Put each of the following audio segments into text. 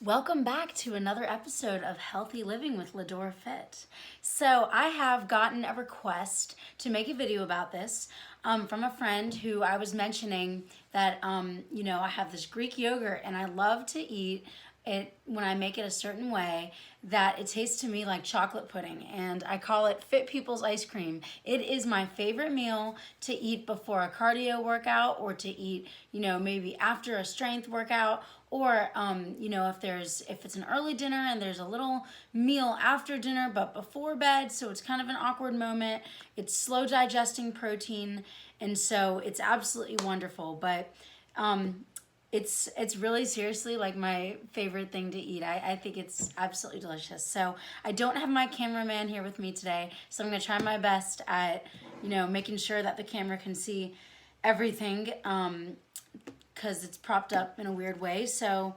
Welcome back to another episode of Healthy Living with Ladora Fit. So I have gotten a request to make a video about this from a friend who I was mentioning that, I have this Greek yogurt and I love to eat it when I make it a certain way that it tastes to me like chocolate pudding, and I call it Fit People's Ice Cream. It is my favorite meal to eat before a cardio workout or to eat, maybe after a strength workout, or if it's an early dinner and there's a little meal after dinner but before bed, so it's kind of an awkward moment. It's slow digesting protein, and so it's absolutely wonderful. But it's really seriously like my favorite thing to eat. I think it's absolutely delicious. So I don't have my cameraman here with me today, so I'm gonna try my best at making sure that the camera can see everything, because it's propped up in a weird way. So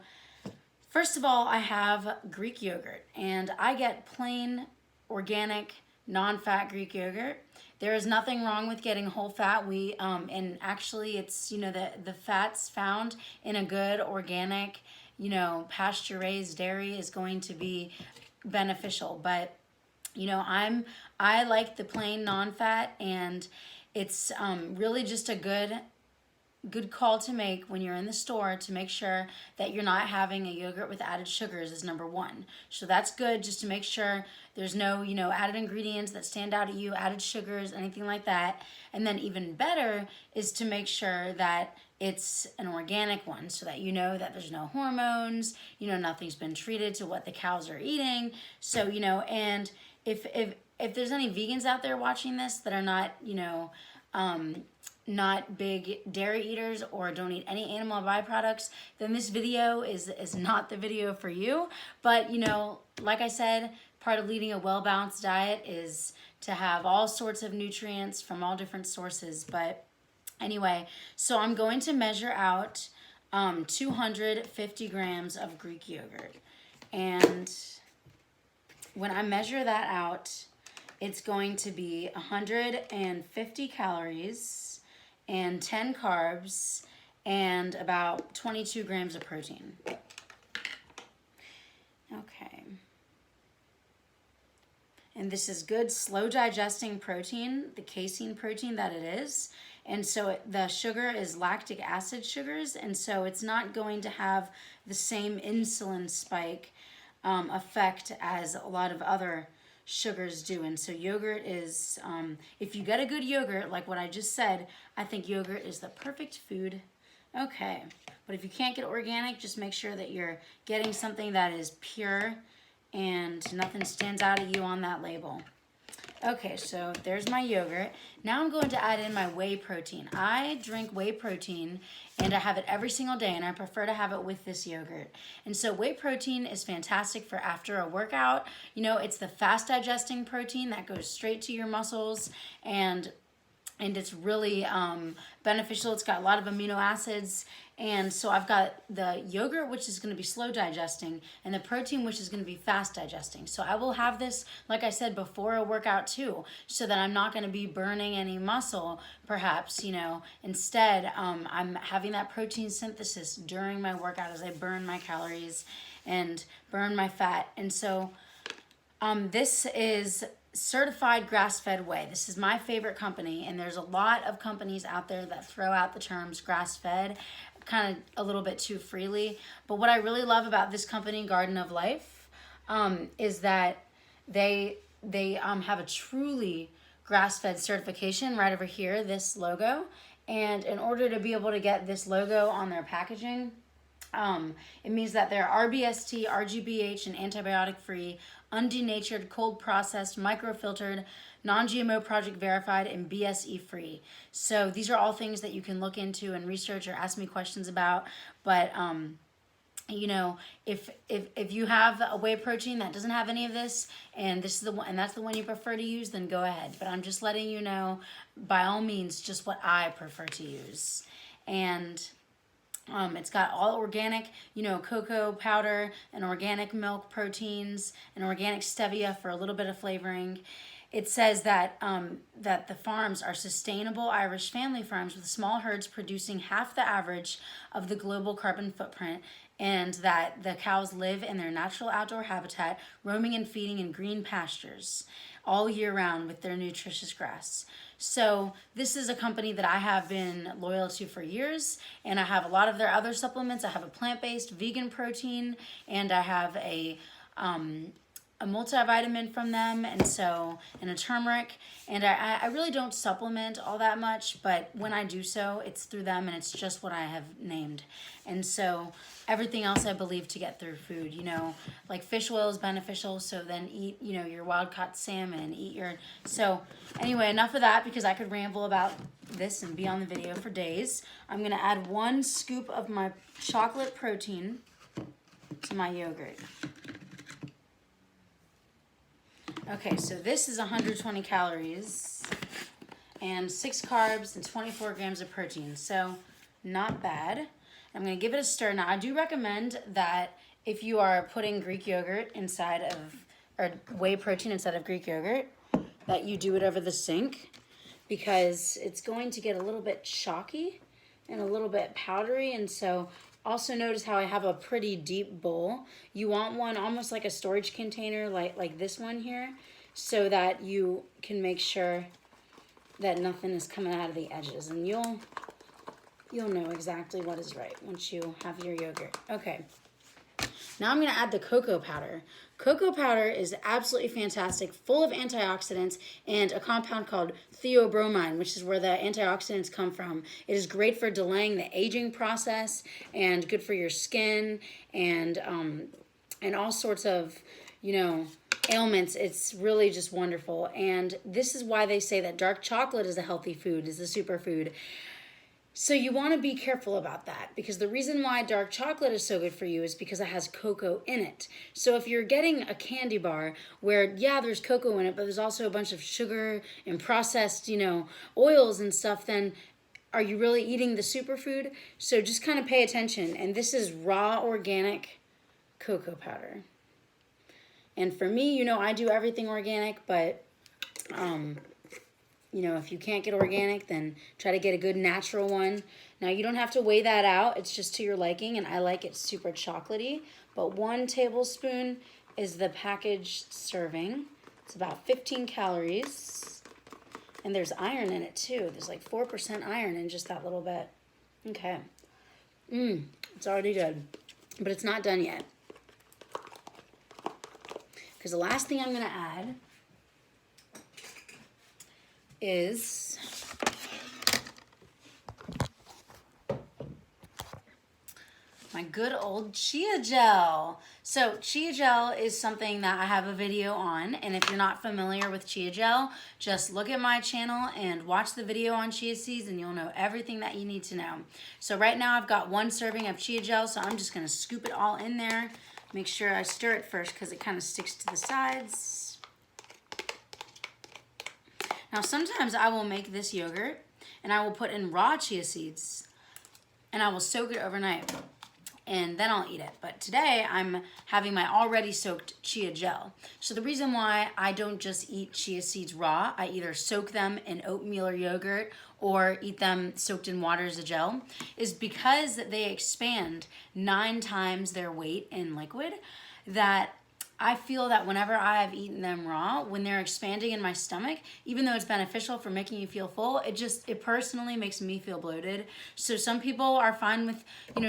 first of all, I have Greek yogurt, and I get plain organic non-fat Greek yogurt. There is nothing wrong with getting whole fat. And actually it's, the fats found in a good organic, pasture raised dairy is going to be beneficial. But, I like the plain non-fat, and it's really just a good call to make when you're in the store to make sure that you're not having a yogurt with added sugars is number one. So that's good, just to make sure there's no, added ingredients that stand out at you, added sugars, anything like that. And then even better is to make sure that it's an organic one, so that that there's no hormones, nothing's been treated to what the cows are eating. So, and if there's any vegans out there watching this that are not big dairy eaters or don't eat any animal byproducts, then this video is not the video for you. But like I said, part of leading a well-balanced diet is to have all sorts of nutrients from all different sources. But anyway, so I'm going to measure out 250 grams of Greek yogurt, and when I measure that out, it's going to be 150 calories and 10 carbs and about 22 grams of protein. Okay. And this is good slow digesting protein, the casein protein that it is. And so the sugar is lactic acid sugars, and so it's not going to have the same insulin spike effect as a lot of other sugars do. And so yogurt is, if you get a good yogurt, like what I just said, I think yogurt is the perfect food. Okay, but if you can't get organic, just make sure that you're getting something that is pure and nothing stands out at you on that label. Okay, so there's my yogurt. Now I'm going to add in my whey protein. I drink whey protein and I have it every single day, and I prefer to have it with this yogurt. And so whey protein is fantastic for after a workout. It's the fast digesting protein that goes straight to your muscles, and it's really beneficial. It's got a lot of amino acids. And so I've got the yogurt, which is going to be slow digesting, and the protein, which is going to be fast digesting. So I will have this, like I said, before a workout too, so that I'm not going to be burning any muscle, perhaps, Instead, I'm having that protein synthesis during my workout as I burn my calories and burn my fat. And so this is certified grass-fed whey. This is my favorite company, and there's a lot of companies out there that throw out the terms grass-fed kind of a little bit too freely. But what I really love about this company, Garden of Life, is that they have a truly grass-fed certification right over here, this logo. And in order to be able to get this logo on their packaging, it means that they're RBST, RGBH, and antibiotic-free, undenatured, cold processed, microfiltered, non-GMO project verified, and BSE free. So these are all things that you can look into and research or ask me questions about. But if you have a whey protein that doesn't have any of this, and this is the one, and that's the one you prefer to use, then go ahead. But I'm just letting you know, by all means, just what I prefer to use. And it's got all organic, cocoa powder and organic milk proteins and organic stevia for a little bit of flavoring. It says that that the farms are sustainable Irish family farms with small herds producing half the average of the global carbon footprint and that the cows live in their natural outdoor habitat, roaming and feeding in green pastures all year round with their nutritious grass. So this is a company that I have been loyal to for years, and I have a lot of their other supplements. I have a plant-based vegan protein, and I have a multivitamin from them, and a turmeric. And I really don't supplement all that much, but when I do so, it's through them, and it's just what I have named. And so everything else I believe to get through food, like fish oil is beneficial, so then eat, your wild caught salmon, so anyway, enough of that, because I could ramble about this and be on the video for days. I'm gonna add 1 scoop of my chocolate protein to my yogurt. Okay, so this is 120 calories and 6 carbs and 24 grams of protein, so not bad. I'm going to give it a stir. Now, I do recommend that if you are putting Greek yogurt inside of, or whey protein inside of Greek yogurt, that you do it over the sink, because it's going to get a little bit chalky and a little bit powdery. And so also notice how I have a pretty deep bowl. You want one almost like a storage container, like this one here, so that you can make sure that nothing is coming out of the edges, and you'll know exactly what is right once you have your yogurt. Okay, now I'm gonna add the cocoa powder. Cocoa powder is absolutely fantastic, full of antioxidants and a compound called theobromine, which is where the antioxidants come from. It is great for delaying the aging process and good for your skin and all sorts of, ailments. It's really just wonderful. And this is why they say that dark chocolate is a healthy food, is a superfood. So you want to be careful about that, because the reason why dark chocolate is so good for you is because it has cocoa in it. So if you're getting a candy bar where, yeah, there's cocoa in it, but there's also a bunch of sugar and processed, oils and stuff, then are you really eating the superfood? So just kind of pay attention. And this is raw organic cocoa powder. And for me, I do everything organic, but if you can't get organic, then try to get a good natural one. Now, you don't have to weigh that out. It's just to your liking, and I like it super chocolatey. But 1 tablespoon is the packaged serving. It's about 15 calories. And there's iron in it, too. There's like 4% iron in just that little bit. Okay. It's already good. But it's not done yet. Because the last thing I'm going to add is my good old chia gel. So chia gel is something that I have a video on, and if you're not familiar with chia gel, just look at my channel and watch the video on chia seeds, and you'll know everything that you need to know. So right now I've got 1 serving of chia gel, so I'm just going to scoop it all in there. Make sure I stir it first because it kind of sticks to the sides. Now, sometimes I will make this yogurt and I will put in raw chia seeds and I will soak it overnight and then I'll eat it. But today I'm having my already soaked chia gel. So the reason why I don't just eat chia seeds raw, I either soak them in oatmeal or yogurt or eat them soaked in water as a gel, is because they expand 9 times their weight in liquid, that I feel that whenever I have eaten them raw, when they're expanding in my stomach, even though it's beneficial for making you feel full, it personally makes me feel bloated. So some people are fine with,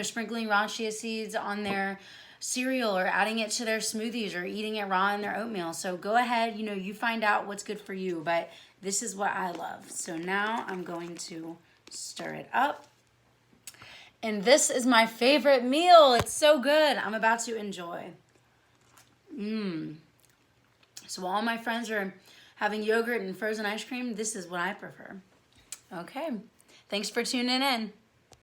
sprinkling raw chia seeds on their cereal or adding it to their smoothies or eating it raw in their oatmeal. So go ahead, you find out what's good for you, but this is what I love. So now I'm going to stir it up. And this is my favorite meal. It's so good. I'm about to enjoy. So while all my friends are having yogurt and frozen ice cream, this is what I prefer. Okay. Thanks for tuning in.